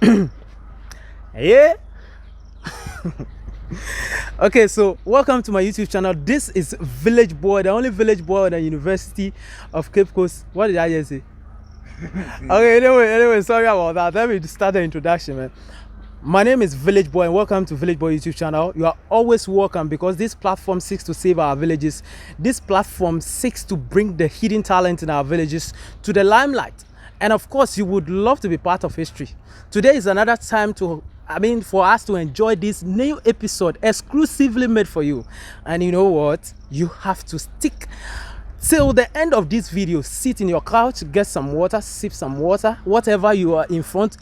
Yeah. Okay, so welcome to my YouTube channel. This is Village Bwouy, the only village boy at the University of Cape Coast. What did I just say? Okay, anyway, sorry about that. Let me start the introduction, man. My name is Village Bwouy and welcome to Village Bwouy YouTube channel. You are always welcome because this platform seeks to save our villages. This platform seeks to bring the hidden talent in our villages to the limelight. And of course, you would love to be part of history. Today is another time for us to enjoy this new episode exclusively made for you. And you know what? You have to stick till the end of this video. Sit in your couch, get some water, sip some water, whatever you are in front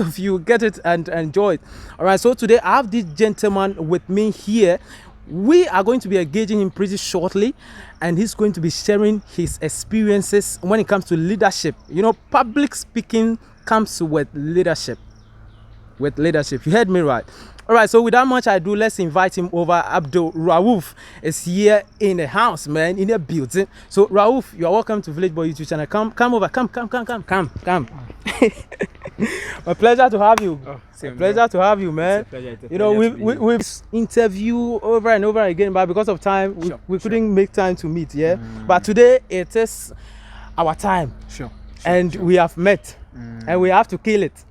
of you, get it and enjoy it. All right, so today I have this gentleman with me here. We are going to be engaging him pretty shortly, and he's going to be sharing his experiences when it comes to leadership. You know, public speaking comes with leadership. You heard me right. All right, so without much ado, let's invite him over. Yakubu Rauf is here in the house, man, in the building. So Rauf, you are welcome to Village Bwouy YouTube channel. Come over, come. A pleasure to have you. Pleasure to have you, man. You know, we've interviewed over and over again, but because of time, we couldn't make time to meet. Yeah, but today it is our time. We have met, and we have to kill it.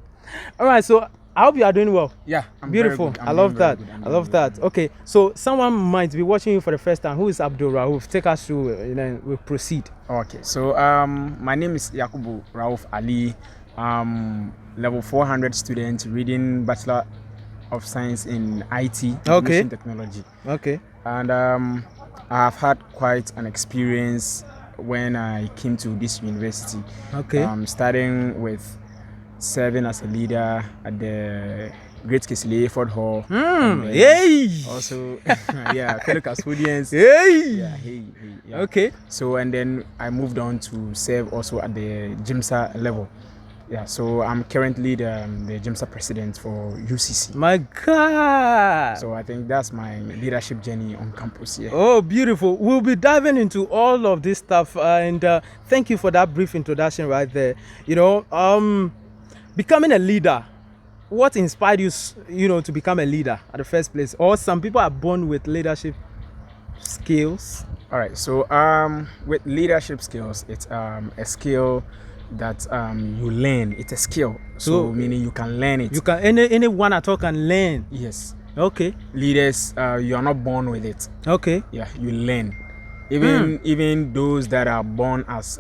All right, so I hope you are doing well. Yeah, I'm beautiful. I love that. Okay, so someone might be watching you for the first time. Who is Yakubu Rauf? Take us through, and then we'll proceed. Okay, so my name is Yakubu Rauf Ali. Level 400 student reading Bachelor of Science in IT, Information Technology. Okay. And I have had quite an experience when I came to this university. Okay. Starting with serving as a leader at the Great Hayford Hall. Yay! Also, fellow Casfordians. Hey! Yeah. Okay. So, and then I moved on to serve also at the GIMSA level. Yeah, so I'm currently the GIMSA president for UCC. My God! So I think that's my leadership journey on campus here. Oh, beautiful. We'll be diving into all of this stuff, and thank you for that brief introduction right there. You know, becoming a leader, what inspired you, to become a leader at the first place? Or some people are born with leadership skills? All right, so with leadership skills, it's a skill that you learn. It's a skill, so meaning you can learn it. You can anyone at all can learn. Yes. Okay. Leaders, you are not born with it. Okay. Yeah, you learn. Even those that are born as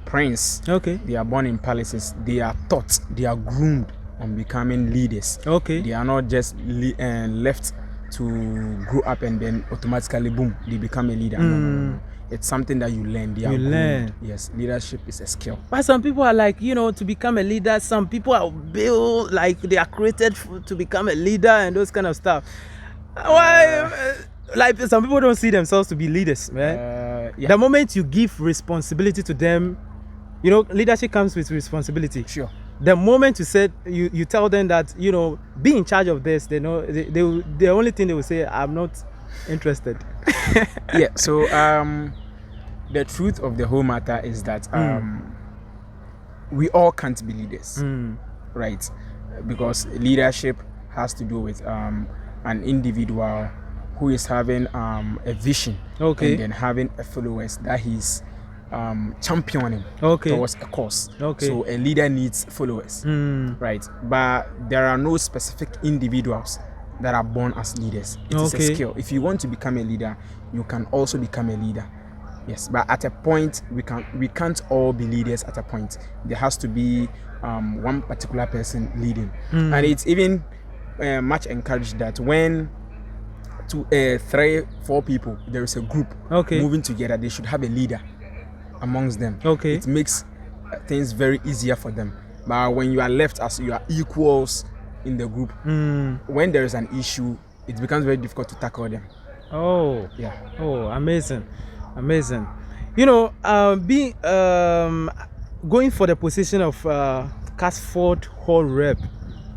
prince, they are born in palaces. They are taught, they are groomed on becoming leaders. Okay. They are not just left to grow up and then automatically boom, they become a leader. No. It's something that you learn. You learn. Yes, leadership is a skill. But some people are like, to become a leader. Some people are built like they are created to become a leader and those kind of stuff. Why? Like some people don't see themselves to be leaders, man. The moment you give responsibility to them, leadership comes with responsibility. Sure. The moment you tell them that be in charge of this, they know the only thing they will say, I'm not interested. Yeah, so the truth of the whole matter is that we all can't be leaders, right? Because leadership has to do with an individual who is having a vision, and then having a followers that he's championing towards a cause. So a leader needs followers, right? But there are no specific individuals that are born as leaders. It is a skill. If you want to become a leader, you can also become a leader. Yes, but at a point we can't all be leaders. At a point there has to be one particular person leading, and it's even much encouraged that when 3-4 people, there is a group moving together, they should have a leader amongst them. It makes things very easier for them. But when you are left as you are equals in the group, when there is an issue, it becomes very difficult to tackle them. Amazing. Going for the position of Casford Hall Rep,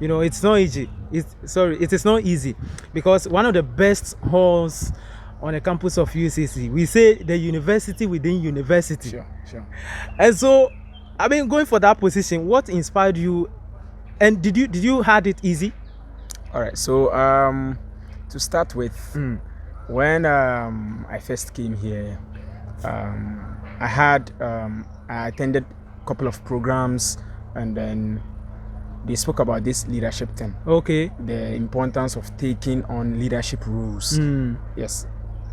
it's not easy. It is not easy because one of the best halls on the campus of UCC, we say the university within university. Sure. And so, going for that position, what inspired you And did you had it easy? All right. So to start with, when I first came here, I attended a couple of programs, and then they spoke about this leadership thing. Okay. The importance of taking on leadership roles. Yes.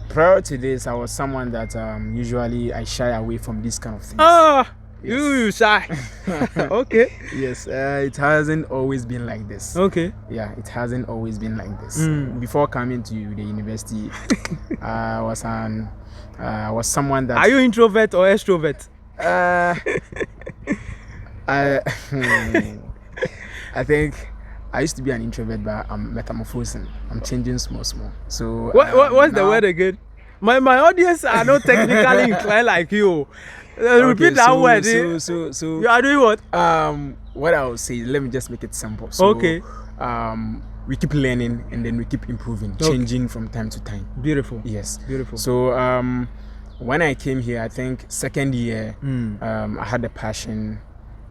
Prior to this, I was someone that usually I shy away from these kind of things. Ah, Yes. you shy. Okay. Yes, it hasn't always been like this. Okay. Yeah, it hasn't always been like this. Before coming to the university, I was someone that. Are you introvert or extrovert? I think I used to be an introvert, but I'm metamorphosing. I'm changing small. So What's the now- word again? My audience are not technically inclined like you. Repeat that word. So You are doing what? what I would say, let me just make it simple. So, Okay. We keep learning and then we keep improving, changing from time to time. Beautiful. Yes. Beautiful. So when I came here, I think second year, I had the passion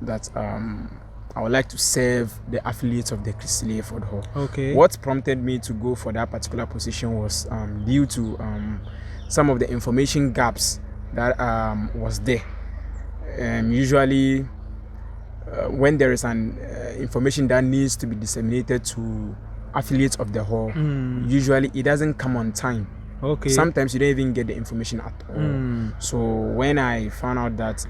that I would like to serve the affiliates of the Hayford Hall. Okay. What prompted me to go for that particular position was due to some of the information gaps that was there. Usually, when there is an information that needs to be disseminated to affiliates of the hall, usually it doesn't come on time. Okay. Sometimes you don't even get the information at all. So when I found out that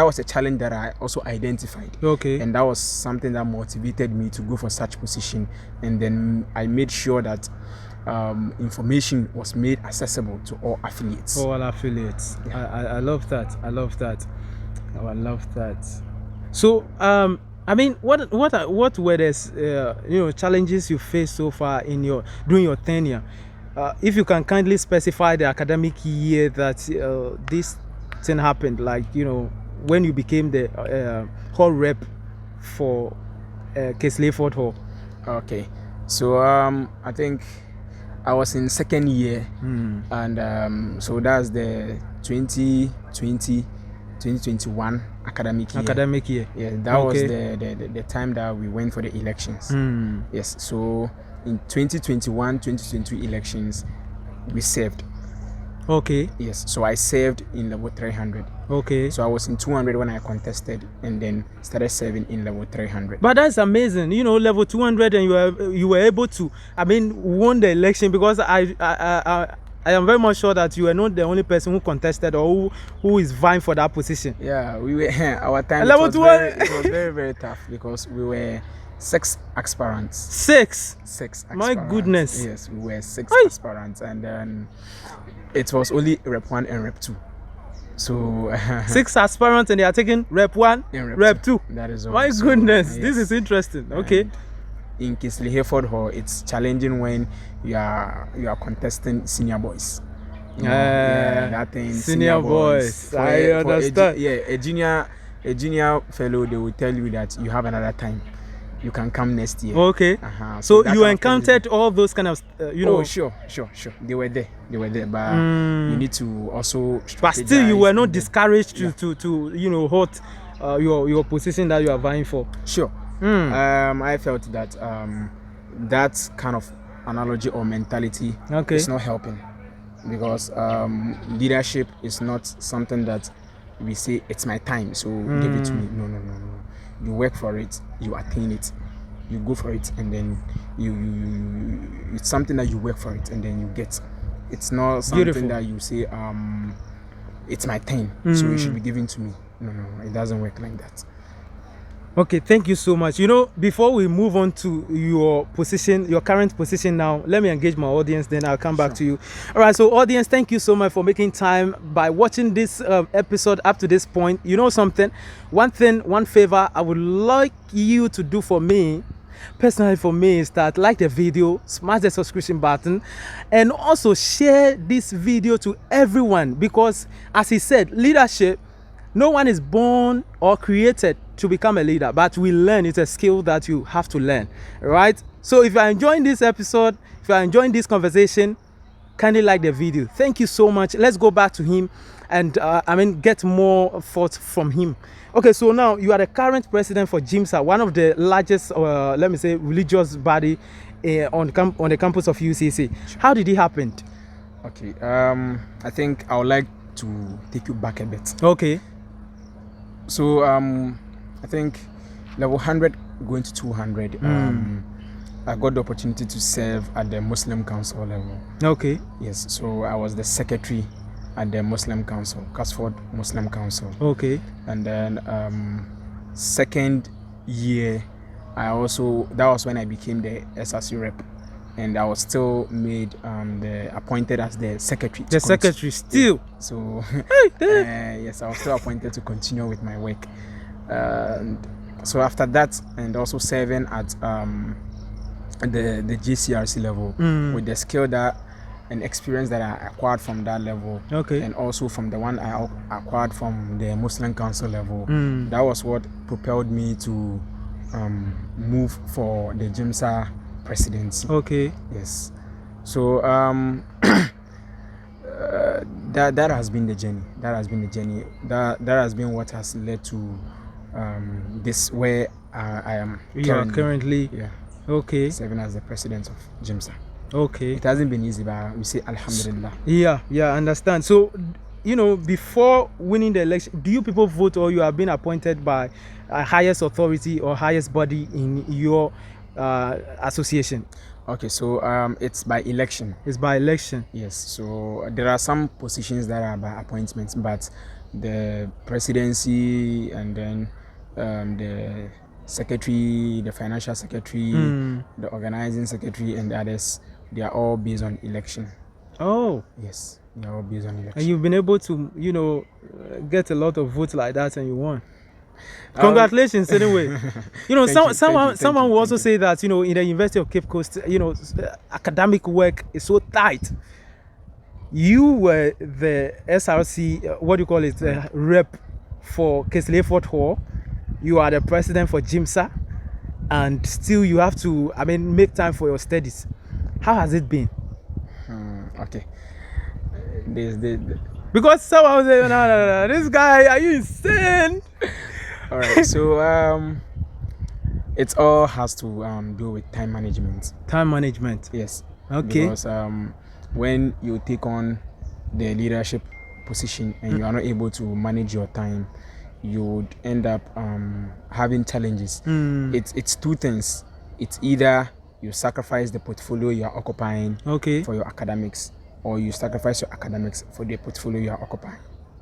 was a challenge that I also identified. Okay. And that was something that motivated me to go for such position. And then I made sure that information was made accessible to all affiliates. All affiliates. Yeah. I love that. I love that. Oh, I love that. So I mean, what were the challenges you faced so far during your tenure? If you can kindly specify the academic year that this thing happened, like when you became the hall rep for Hayford Hall. Okay, so I think I was in second year, and so that's the 2020-2021 academic year. Academic year. Yeah, that was the time that we went for the elections. Yes, so in 2021-2022 elections, we served. Okay. Yes, so I served in level 300. Okay. So I was in 200 when I contested, and then started serving in level 300. But that's amazing, level 200, and you were able to, won the election, because I am very much sure that you are not the only person who contested or who is vying for that position. Yeah, we were our time. Level It was very, very tough because we were 6 aspirants. 6. 6 aspirants. My goodness. Yes, we were 6 Aye. aspirants, and then it was only rep 1 and rep 2. So 6 aspirants, and they are taking rep 1 and rep 2. That is all. My So, goodness, yes. this is interesting. Okay. And in Hayford Hall, it's challenging when you are contesting senior boys. That thing. Senior boys. I understand. A junior fellow, they will tell you that you have another time. You can come next year. Okay. So So you encountered all those kind of, Oh, sure. They were there, but you need to also. but still you were not strategize. discouraged Yeah. to hold your position that you are vying for. Sure. I felt that that kind of analogy or mentality is not helping, because leadership is not something that we say it's my time, so give it to me. No. You work for it, you attain it, you go for it, and then you it's something that you work for it and then you get. It's not something Beautiful. that you say it's my time, so it should be given to me. No, it doesn't work like that. Okay, thank you so much. Before we move on to your position, your current position now, let me engage my audience, then I'll come back to you. All right, so audience, thank you so much for making time by watching this episode up to this point. You know something? One favor I would like you to do for me, personally for me, is that like the video, smash the subscription button, and also share this video to everyone, because as he said, leadership, no one is born or created to become a leader, but we learn. It's a skill that you have to learn, right? So if you are enjoying this episode, if you are enjoying this conversation, kindly like the video. Thank you so much. Let's go back to him and get more thoughts from him. Okay, so now you are the current president for GIMSA, one of the largest, let me say, religious body on the campus of UCC. Sure. How did it happen? Okay, I think I would like to take you back a bit. Okay. So I think level 100 going to 200. I got the opportunity to serve at the Muslim Council level. Okay. Yes, so I was the secretary at the Muslim Council, Casford Muslim Council. Okay. And then second year, that was when I became the SRC rep, and I was still made appointed as the secretary. The secretary still. Yeah. So yes, I was still appointed to continue with my work. So after that, and also serving at the GCRC level with the skill and experience that I acquired from that level, okay, and also from the one I acquired from the Muslim Council level. That was what propelled me to move for the GIMSA presidency. Okay. Yes. So that has been the journey. That has been what has led to this where I am. You are currently. Yeah. Okay. Serving as the president of GIMSA. Okay. It hasn't been easy, but we say Alhamdulillah. Yeah, I understand. So, before winning the election, do you people vote, or you have been appointed by a highest authority or highest body in your association? Okay, so it's by election. It's by election. Yes. So there are some positions that are by appointments, but the presidency and then the secretary, the financial secretary, the organizing secretary, and others, they are all based on election. Oh. Yes, they are all based on election. And you've been able to, get a lot of votes like that, and you won. Congratulations, anyway. Someone will also say that, in the University of Cape Coast, academic work is so tight. You were the SRC, what do you call it, rep for Hayford Hall. You are the president for GIMSA, and still you have to, make time for your studies. How has it been? Okay. Because someone will say, no, this guy, are you insane? All right. So it all has to do with time management. Time management. Yes. Okay. Because when you take on the leadership position and you are not able to manage your time, you would end up having challenges. It's two things. It's either you sacrifice the portfolio you are occupying for your academics, or you sacrifice your academics for the portfolio you are occupying.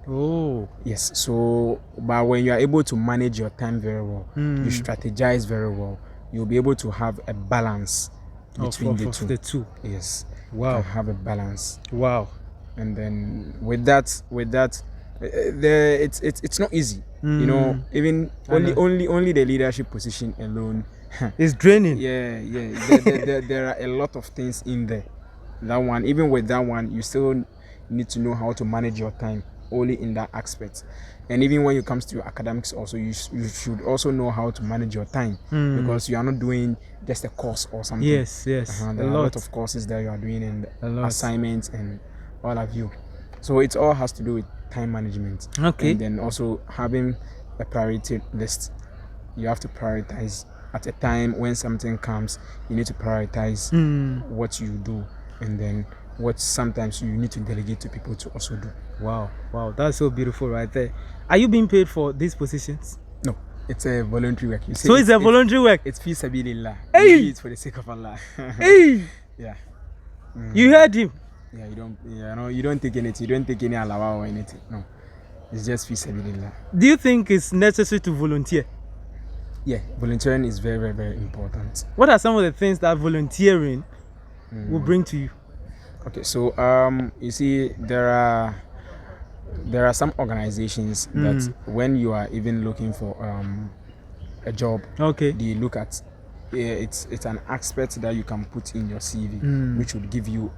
Oh. Yes. So, but when you are able to manage your time very well, you strategize very well, you'll be able to have a balance between the two. Yes. Wow. You can have a balance. Wow. And then with that, it's not easy. Even only the leadership position alone. It's draining. Yeah. There are a lot of things in there. That one, even with that one, you still need to know how to manage your time only in that aspect. And even when it comes to your academics also, you should also know how to manage your time, because you are not doing just a course or something. Yes. There are a lot of courses that you are doing, and assignments and all of you. So it all has to do with time management. Okay. And then also having a priority list. You have to prioritize. At a time when something comes, you need to prioritize what you do, and then what sometimes you need to delegate to people to also do. Wow, that's so beautiful right there. Are you being paid for these positions? No, it's a voluntary work. So it's a voluntary work. It's fi sabilillah. Hey, it's for the sake of Allah. Hey, yeah. You heard him. Yeah, you don't take anything. You don't take any alawa or anything. No, it's just fi sabilillah. Do you think it's necessary to volunteer? Yeah, volunteering is very, very, very important. What are some of the things that volunteering will bring to you? Okay, so you see, there are some organizations that when you are even looking for a job, they look at it's an aspect that you can put in your CV, which would give you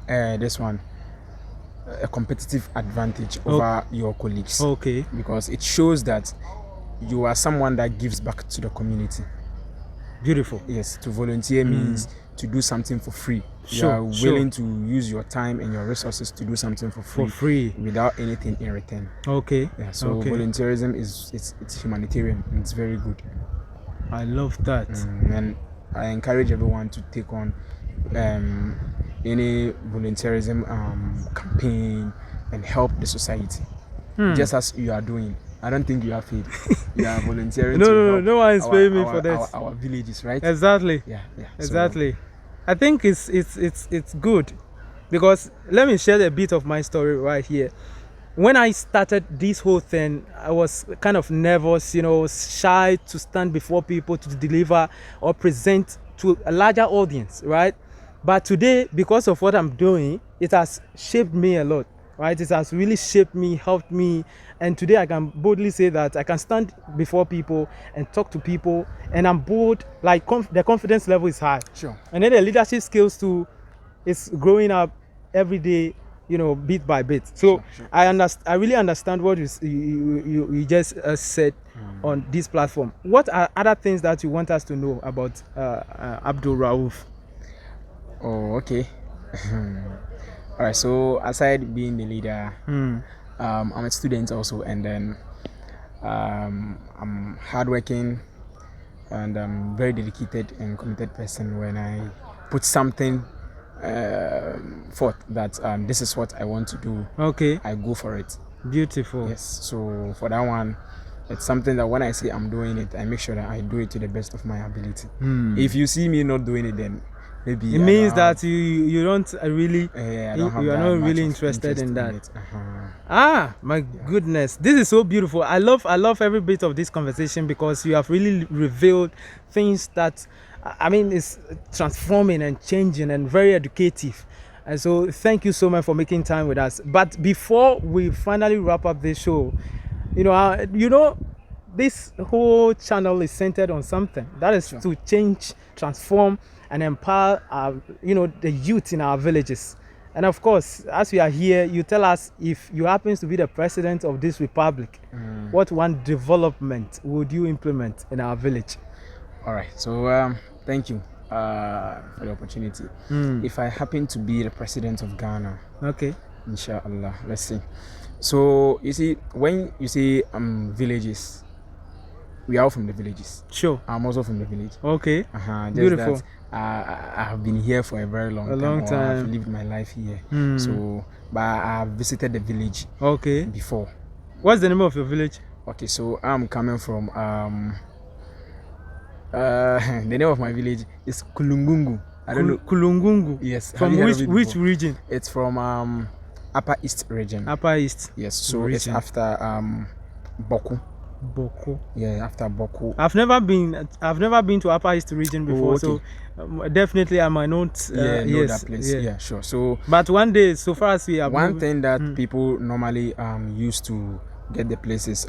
this one, a competitive advantage over your colleagues. Okay. Because it shows that you are someone that gives back to the community. Beautiful. Yes, to volunteer means to do something for free. Sure, You are willing to use your time and your resources to do something for free. Without anything in return. Okay. Yeah, so volunteerism it's humanitarian. It's very good. I love that. And I encourage everyone to take on any volunteerism campaign and help the society, just as you are doing. I don't think you are paid. You are volunteering. No one is paying me for that. Our villages, right? Exactly. Yeah. Exactly. I think it's good, because let me share a bit of my story right here. When I started this whole thing, I was kind of nervous, shy to stand before people to deliver or present to a larger audience, right? But today, because of what I'm doing, it has shaped me a lot, right? It has really shaped me, helped me. And today I can boldly say that I can stand before people and talk to people, and I'm bold, like the confidence level is high. Sure. And then the leadership skills too is growing up every day, bit by bit. So sure. I really understand what you just said on this platform. What are other things that you want us to know about Abdul Rauf? Oh, okay. All right. So aside being the leader, I'm a student also, and then I'm hardworking, and I'm very dedicated and committed person. When I put something forth that this is what I want to do, I go for it. Beautiful. Yes. So for that one, it's something that when I say I'm doing it, I make sure that I do it to the best of my ability. If you see me not doing it, then maybe it means that you don't really you are not really interested in that. My goodness, this is so beautiful. I love every bit of this conversation, because you have really revealed things that it's transforming and changing and very educative. And so thank you so much for making time with us. But before we finally wrap up this show, this whole channel is centered on something that is to change, transform, and empower the youth in our villages. And of course, as we are here, you tell us, if you happen to be the president of this republic, what one development would you implement in our village? All right. So thank you for the opportunity. If I happen to be the president of Ghana, inshallah, let's see. So you see, when you say villages, we are all from the villages. Sure. I'm also from the village. Okay. Beautiful. That, I have been here for a very long time. I've lived my life here. So, but I have visited the village. Before. What's the name of your village? Okay, so I'm coming from the name of my village is Kulungungu. I don't know. Kulungungu. Yes. From which region? It's from Upper East region. Upper East. Yes. So region. It's after Boku. Yeah, after Boku. I've never been to Upper East region before, so definitely I might not know that place. Yeah, sure. So but one day, so far as we are thing that people normally used to get the places,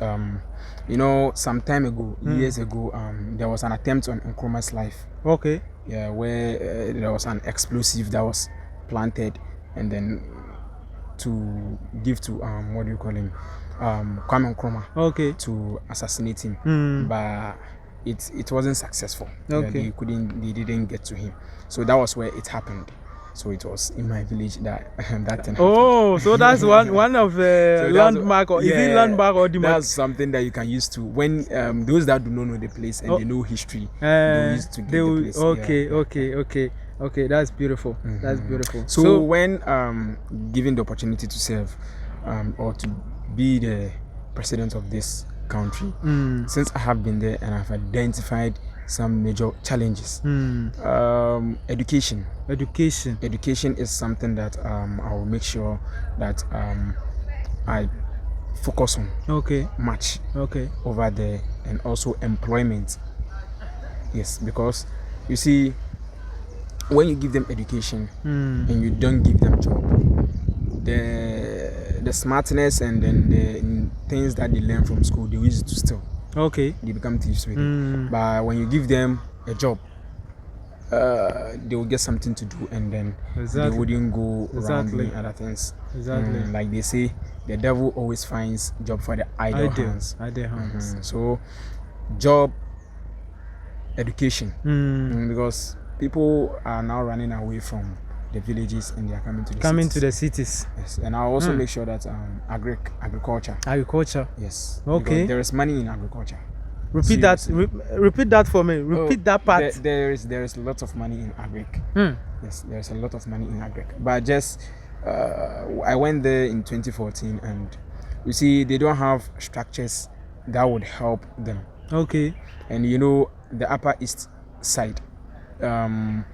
some time ago, years ago, there was an attempt on Nkrumah's life. Yeah, where there was an explosive that was planted, and then to give to what do you call him, Kwame Nkrumah, to assassinate him, but it wasn't successful. They didn't get to him. So that was where it happened. So it was in my village that thing happened. So that's one of the landmark, or is it landmark or demark? That's something that you can use to when those that do not know the place and they know history, they used to get the place. Okay, that's beautiful. That's beautiful. So when given the opportunity to serve or to be the president of this country, since I have been there and I've identified some major challenges, education is something that I will make sure that I focus on much over there, and also employment. Yes, because you see, when you give them education and you don't give them job, the smartness and then the things that they learn from school, they use it to steal. They become thieves with it. But when you give them a job, they will get something to do, and then they wouldn't go around doing other things. Like they say, the devil always finds job for the idle hands. So job, education, because people are now running away from the villages and they are coming to the cities. Yes, and I'll also make sure that agriculture. Yes. Okay. Because there is money in agriculture. Repeat that for me. Repeat that part. There is a lot of money in agric. Yes, there is a lot of money in agric. But just I went there in 2014, and you see they don't have structures that would help them. Okay. And you know the Upper East Side, the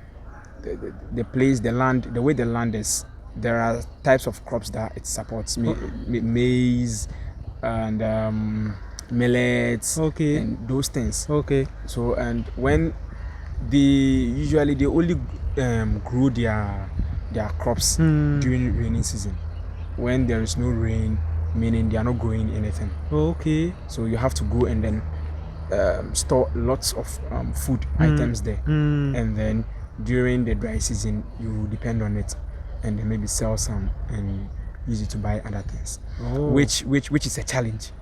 place, the land, the way the land is, there are types of crops that it supports. Maize and millets, okay, and those things. Okay. So, and when they only grow their crops during rainy season. When there is no rain, meaning they are not growing anything. Okay. So you have to go and then store lots of food items there, and then during the dry season you depend on it, and then maybe sell some and use it to buy other things. Which is a challenge,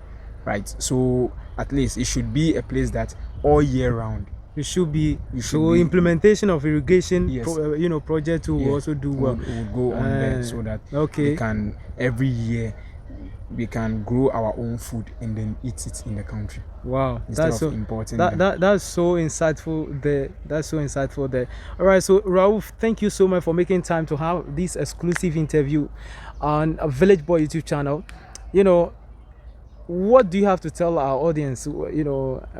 right? So at least it should be a place that all year round it should be. Implementation of irrigation, yes, project to also do well. We'll go on there so that we can every year we can grow our own food and then eat it in the country. Wow, that's so important. That's so insightful there. All right, so Rauf, thank you so much for making time to have this exclusive interview on a Village Bwouy YouTube channel. What do you have to tell our audience?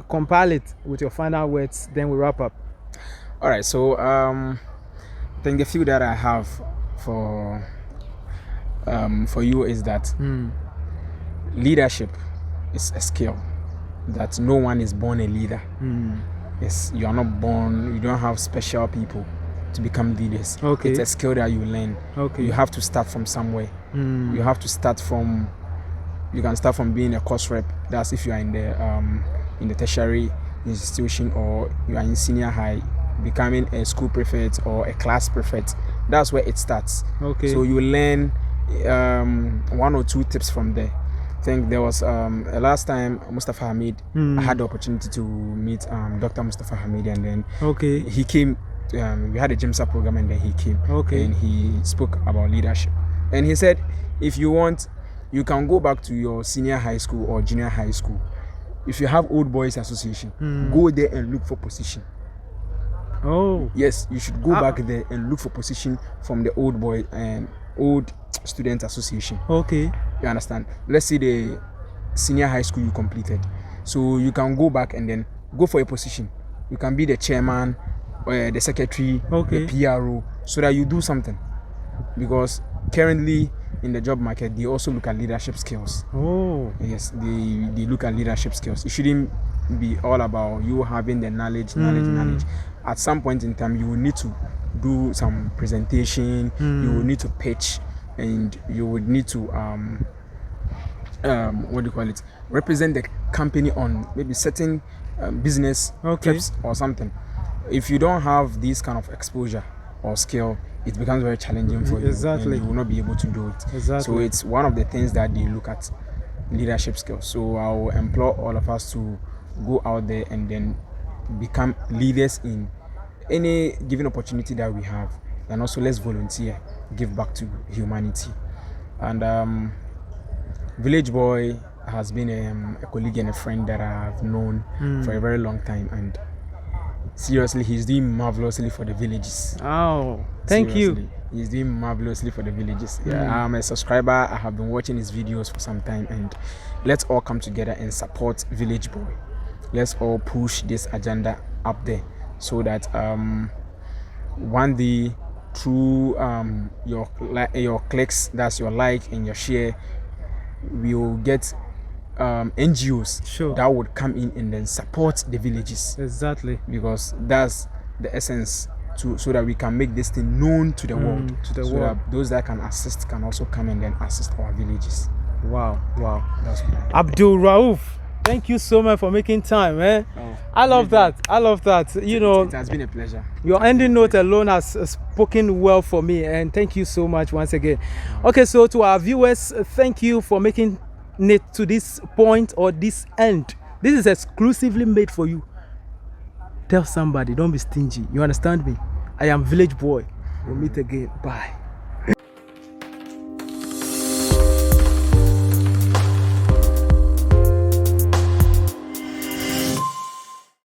Compile it with your final words, then we wrap up. All right, so I think the few that I have for you is that leadership is a skill that no one is born a leader. Yes, you are not born, you don't have special people to become leaders. Okay. It's a skill that you learn. Okay. You have to start from somewhere. You have to start from, you can start from being a course rep. That's if you are in the tertiary institution, or you are in senior high, becoming a school prefect or a class prefect. That's where it starts. Okay. So you learn one or two tips from there. I think there was last time Mustafa Hamid, I had the opportunity to meet Dr. Mustafa Hamid, and then he came. We had a GIMSA program, and then he came. Okay. And he spoke about leadership, and he said, if you want, you can go back to your senior high school or junior high school. If you have old boys association, go there and look for position. Oh yes, you should go back there and look for position from the old boy and old student association. Okay. You understand? Let's say the senior high school you completed, so you can go back and then go for a position. You can be the chairman, the secretary, the PRO, so that you do something. Because currently in the job market, they also look at leadership skills. Yes, they look at leadership skills. It shouldn't be all about you having the knowledge. At some point in time, you will need to do some presentation, you will need to pitch, and you would need to represent the company on maybe certain business trips or something. If you don't have this kind of exposure or skill, it becomes very challenging for you. Exactly. And you will not be able to do it. Exactly. So it's one of the things that they look at, leadership skills. So I will implore all of us to go out there and then become leaders in any given opportunity that we have, and also let's volunteer, give back to humanity. And Village Bwouy has been a colleague and a friend that I've known for a very long time, and seriously, he's doing marvelously for the villages. Thank you. He's doing marvelously for the villages. I'm a subscriber. I have been watching his videos for some time, and let's all come together and support Village Bwouy. Let's all push this agenda up there, so that one day through your clicks, that's your like and your share, we will get NGOs that would come in and then support the villages. Exactly. Because that's the essence, so that we can make this thing known to the world. That those that can assist can also come and then assist our villages. Wow. That's good. Abdul Rauf, thank you so much for making time, man. I love that. It has been a pleasure. Your ending note alone has spoken well for me, and thank you so much once again. Okay, so to our viewers, thank you for making it to this point or this end. This is exclusively made for you. Tell somebody, don't be stingy. You understand me? I am Village Bwouy. We'll meet again. Bye.